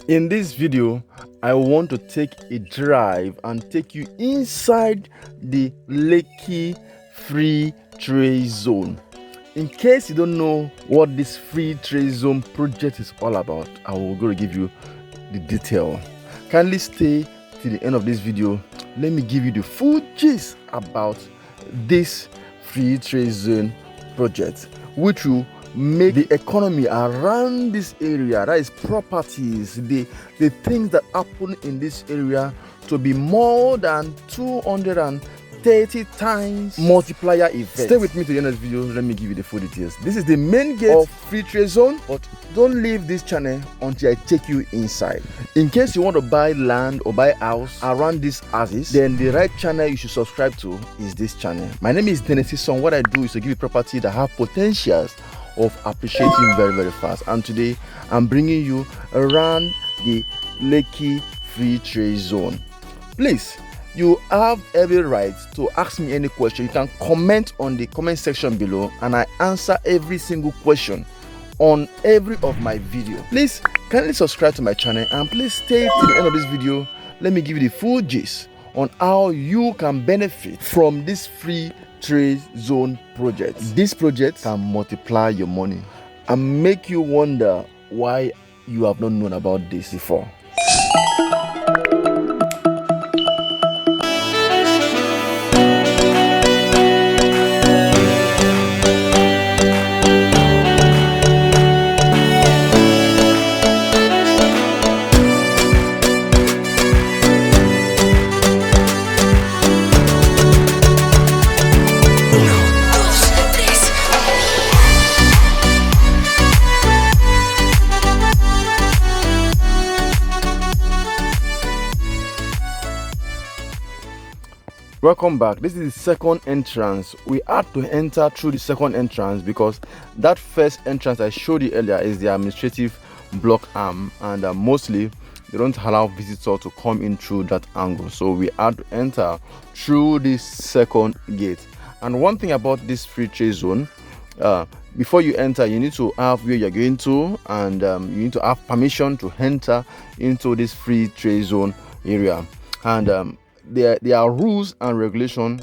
In this video, I want to take a drive and take you inside the Lekki Free Trade Zone. In case you don't know what this Free Trade Zone project is all about, I will go to give you the detail. Kindly stay till the end of this video. Let me give you the full gist about this Free Trade Zone project, which will make the economy around this area, that is properties, the things that happen in this area, to be more than 230 times multiplier effect. Stay with me to the end of this video. Let me give you the full details. This is the main gate of Free Trade Zone, but don't leave this channel until I take you inside. In case you want to buy land or buy house around these houses, then the right channel you should subscribe to is this channel. My name is Isong. What I do is to give you property that have potentials of appreciating very fast, and today I'm bringing you around the Lekki Free Trade Zone. Please, you have every right to ask me any question. You can comment on the comment section below and I answer every single question on every of my video. Please kindly subscribe to my channel and please stay till the end of this video. Let me give you the full gist on how you can benefit from this Free Trade Zone project. This project can multiply your money and make you wonder why you have not known about this before. Welcome back. This is the second entrance. We had to enter through the second entrance because that first entrance I showed you earlier is the administrative block arm, and mostly they don't allow visitors to come in through that angle, so we had to enter through this second gate. And one thing about this Free Trade Zone, before you enter, you need to have where you're going to, and you need to have permission to enter into this Free Trade Zone area. And there are rules and regulations.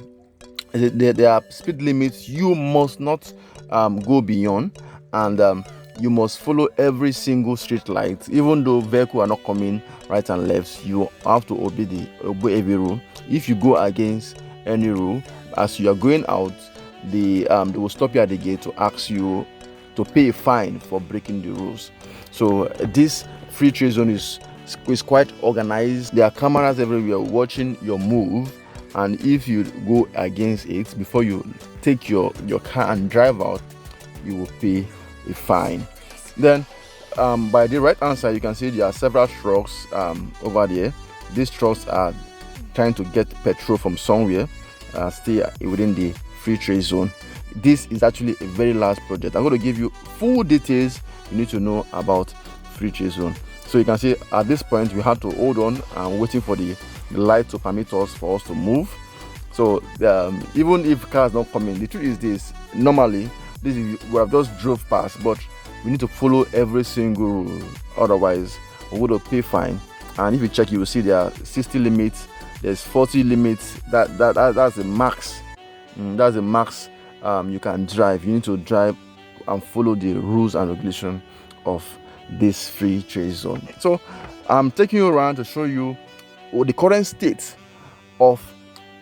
There are speed limits you must not go beyond, and you must follow every single street light. Even though vehicles are not coming right and left, you have to obey every rule. If you go against any rule, as you are going out, they will stop you at the gate to ask you to pay a fine for breaking the rules. So this Free Trade Zone is quite organized. There are cameras everywhere watching your move, and if you go against it before you take your car and drive out, you will pay a fine. Then by the right hand side, you can see there are several trucks over there. These trucks are trying to get petrol from somewhere, stay within the Free Trade Zone. This is actually a very large project. I'm going to give you full details you need to know about Free Trade Zone. So you can see at this point we had to hold on and waiting for the light to permit us to move. So even if cars not coming, the truth is this: normally we have just drove past, but we need to follow every single rule, otherwise we would pay fine. And if you check, you will see there are 60 limits, there's 40 limits. That's the max. That's the max you can drive. You need to drive and follow the rules and regulations of this Free Trade Zone. So I'm taking you around to show you the current state of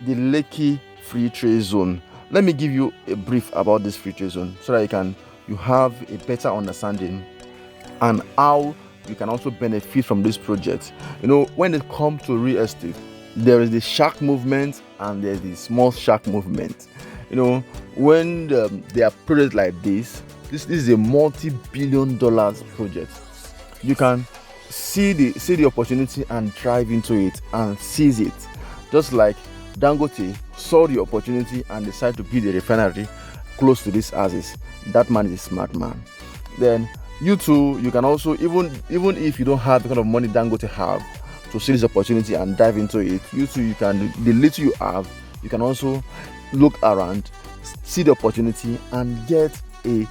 the Lekki Free Trade Zone. Let me give you a brief about this Free Trade Zone so that you have a better understanding and how you can also benefit from this project. You know, when it comes to real estate, there is the shark movement and there's the small shark movement. You know, when there are projects like this is a multi-billion-dollar project. You can see the opportunity and drive into it and seize it. Just like Dangote saw the opportunity and decided to build a refinery close to these houses. That man is a smart man. Then you too, you can also, even if you don't have the kind of money Dangote have to see this opportunity and dive into it, you too, you can, the little you have, you can also look around, see the opportunity and get a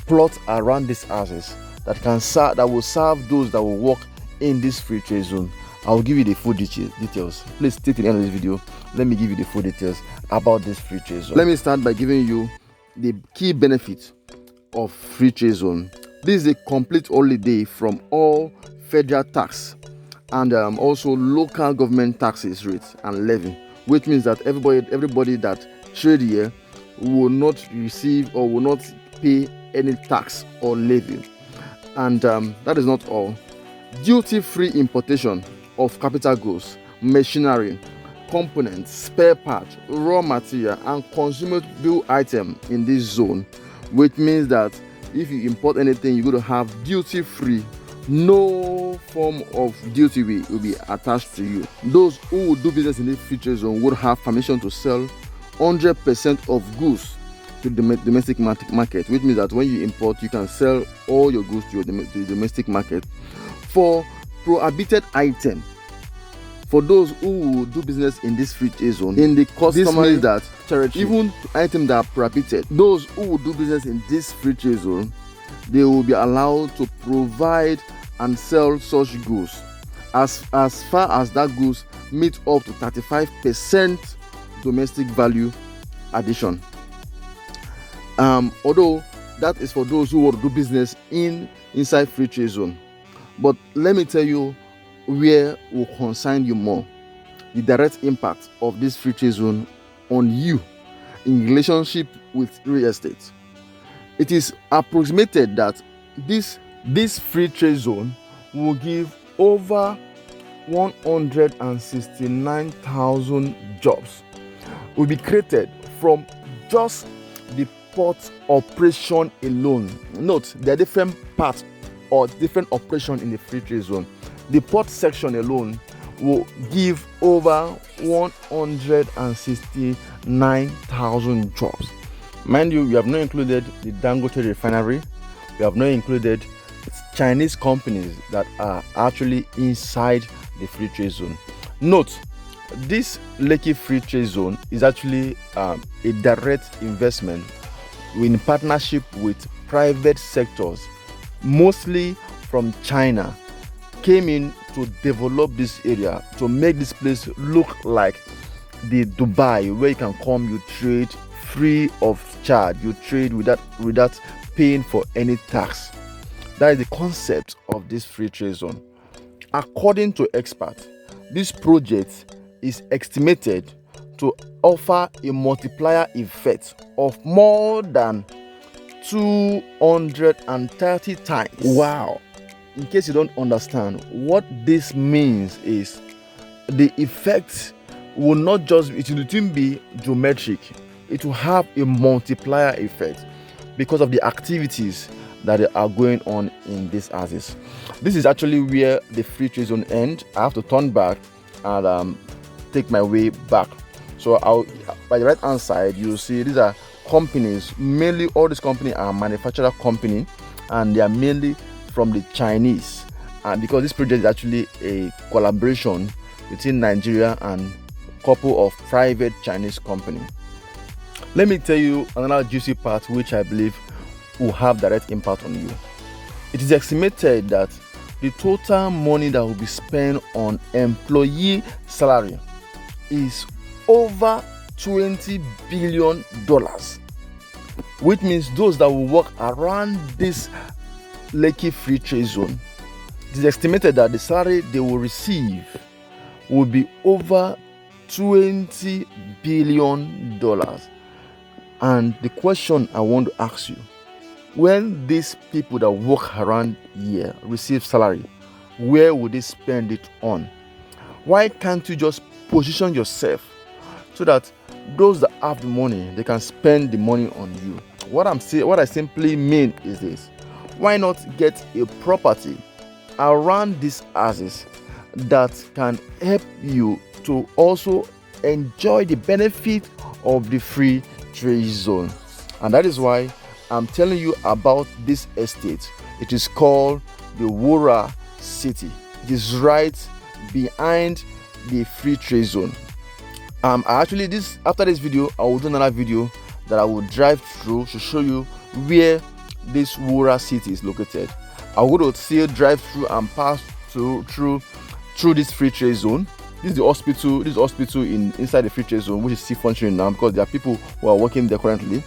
plot around these houses that will serve those that will work in this free trade zone. I'll give you the full details. Please stay to the end of this video. Let me give you the full details about this free trade zone. Let me start by giving you the key benefits of free trade zone. This is a complete holiday from all federal tax and also local government taxes rates and levy, which means that everybody that trade here will not receive or will not pay any tax or levy. And that is not all. Duty-free importation of capital goods, machinery, components, spare parts, raw material and consumable item in this zone, which means that if you import anything, you're going to have duty-free. No form of duty will be attached to you. Those who will do business in this free trade zone would have permission to sell 100% of goods to the domestic market, which means that when you import, you can sell all your goods to the domestic market. For prohibited item, for those who will do business in this free trade zone, in the customary that territory, even items that are prohibited, those who will do business in this free trade zone, they will be allowed to provide and sell such goods as far as that goods meet up to 35% domestic value addition. Although that is for those who want to do business inside free trade zone. But let me tell you where will concern you more: the direct impact of this free trade zone on you in relationship with real estate. It is approximated that this free trade zone will give over 169,000 jobs will be created from just the port operation alone. Note, there are different parts or different operations in the free trade zone. The port section alone will give over 169,000 jobs. Mind you, we have not included the Dangote Refinery. We have not included Chinese companies that are actually inside the free trade zone. Note, this Lekki Free Trade Zone is actually a direct investment in partnership with private sectors, mostly from China, came in to develop this area, to make this place look like the Dubai, where you can come, you trade free of charge, you trade without paying for any tax. That is the concept of this free trade zone. According to experts, this project is estimated to offer a multiplier effect of more than 230 times. Wow! In case you don't understand, what this means is the effect will not just, it will be geometric, it will have a multiplier effect because of the activities that are going on in these houses. This is actually where the free trade zone ends. I have to turn back and take my way back. So by the right hand side, you'll see these are companies. Mainly all these companies are manufacturer company, and they are mainly from the Chinese, and because this project is actually a collaboration between Nigeria and a couple of private Chinese companies. Let me tell you another juicy part which I believe will have direct impact on you. It is estimated that the total money that will be spent on employee salary is over $20 billion, which means those that will work around this Lekki Free Trade Zone, it is estimated that the salary they will receive will be over $20 billion. And the question I want to ask you, when these people that work around here receive salary, where would they spend it on? Why can't you just position yourself so that those that have the money, they can spend the money on you? What I simply mean is this: why not get a property around these houses that can help you to also enjoy the benefit of the free trade zone? And that is why I'm telling you about this estate. It is called the WURA City. It is right behind the free trade zone. After this video, I will do another video that I will drive through to show you where this WURA City is located. I will still drive through and pass through this free trade zone. This is the hospital. This is hospital inside the free trade zone, which is still functioning now because there are people who are working there currently.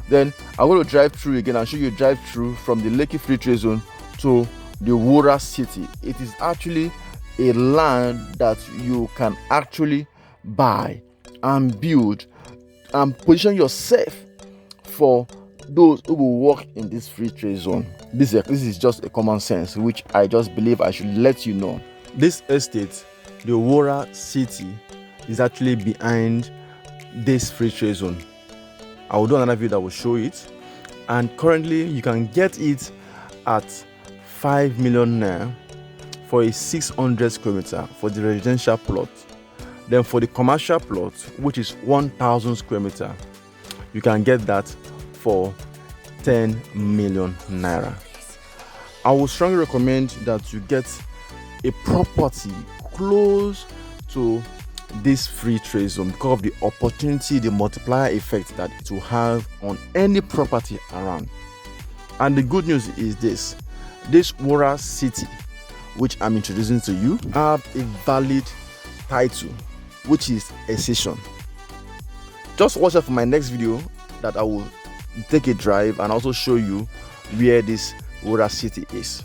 Then I'm going to drive through again and show you a drive through from the Lekki Free Trade Zone to the WURA City. It is actually a land that you can actually buy and build and position yourself for those who will work in this free trade zone. This is just a common sense, which I just believe I should let you know. This estate, the WURA City, is actually behind this free trade zone. I will do another video that will show it, and currently you can get it at 5 million naira for a 600 square meter for the residential plot. Then for the commercial plot, which is 1,000 square meter, you can get that for 10 million naira. I would strongly recommend that you get a property close to this free trade zone because of the opportunity, the multiplier effect that it will have on any property around. And the good news is this WURA City, which I'm introducing to you, have a valid title, which is a cession. Just watch out for my next video that I will take a drive and also show you where this WURA City is.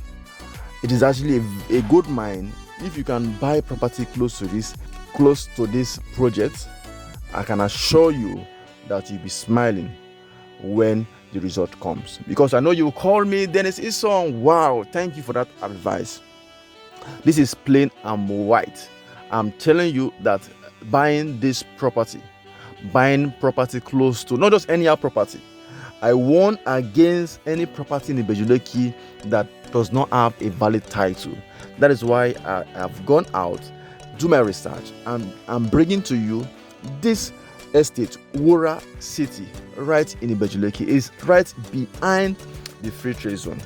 It is actually a good mine. If you can buy property close to this project, I can assure you that you'll be smiling when the result comes. Because I know you will call me Dennis Isong. Wow, thank you for that advice. This is plain and white. I'm telling you that buying this property, buying property close to, not just any other property. I warn against any property in Ibeju Lekki that does not have a valid title. That is why I have gone out, do my research, and I'm bringing to you this estate, WURA City, right in Ibeju Lekki. It's right behind the free trade zone.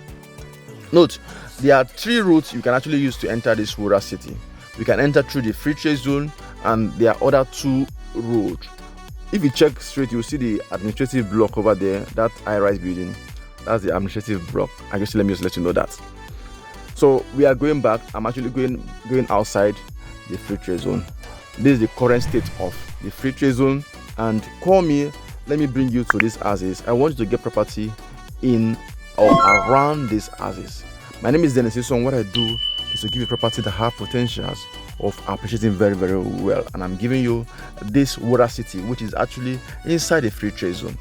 Note, there are 3 routes you can actually use to enter this WURA City. You can enter through the free trade zone, and there are other 2 roads. If you check straight, you'll see the administrative block over there, that high-rise building. That's the administrative block. Let me just let you know that. So we are going back. I'm actually going outside the free trade zone. This is the current state of the free trade zone. And call me, let me bring you to these houses. I want you to get property in or around these houses. My name is Dennis Isong. What I do is to give you property that have potentials of appreciating very, very well. And I'm giving you this WURA City, which is actually inside the free trade zone.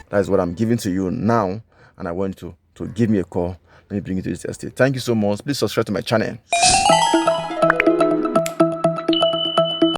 That is what I'm giving to you now. And I want you to give me a call. Let me bring you to this estate. Thank you so much. Please subscribe to my channel.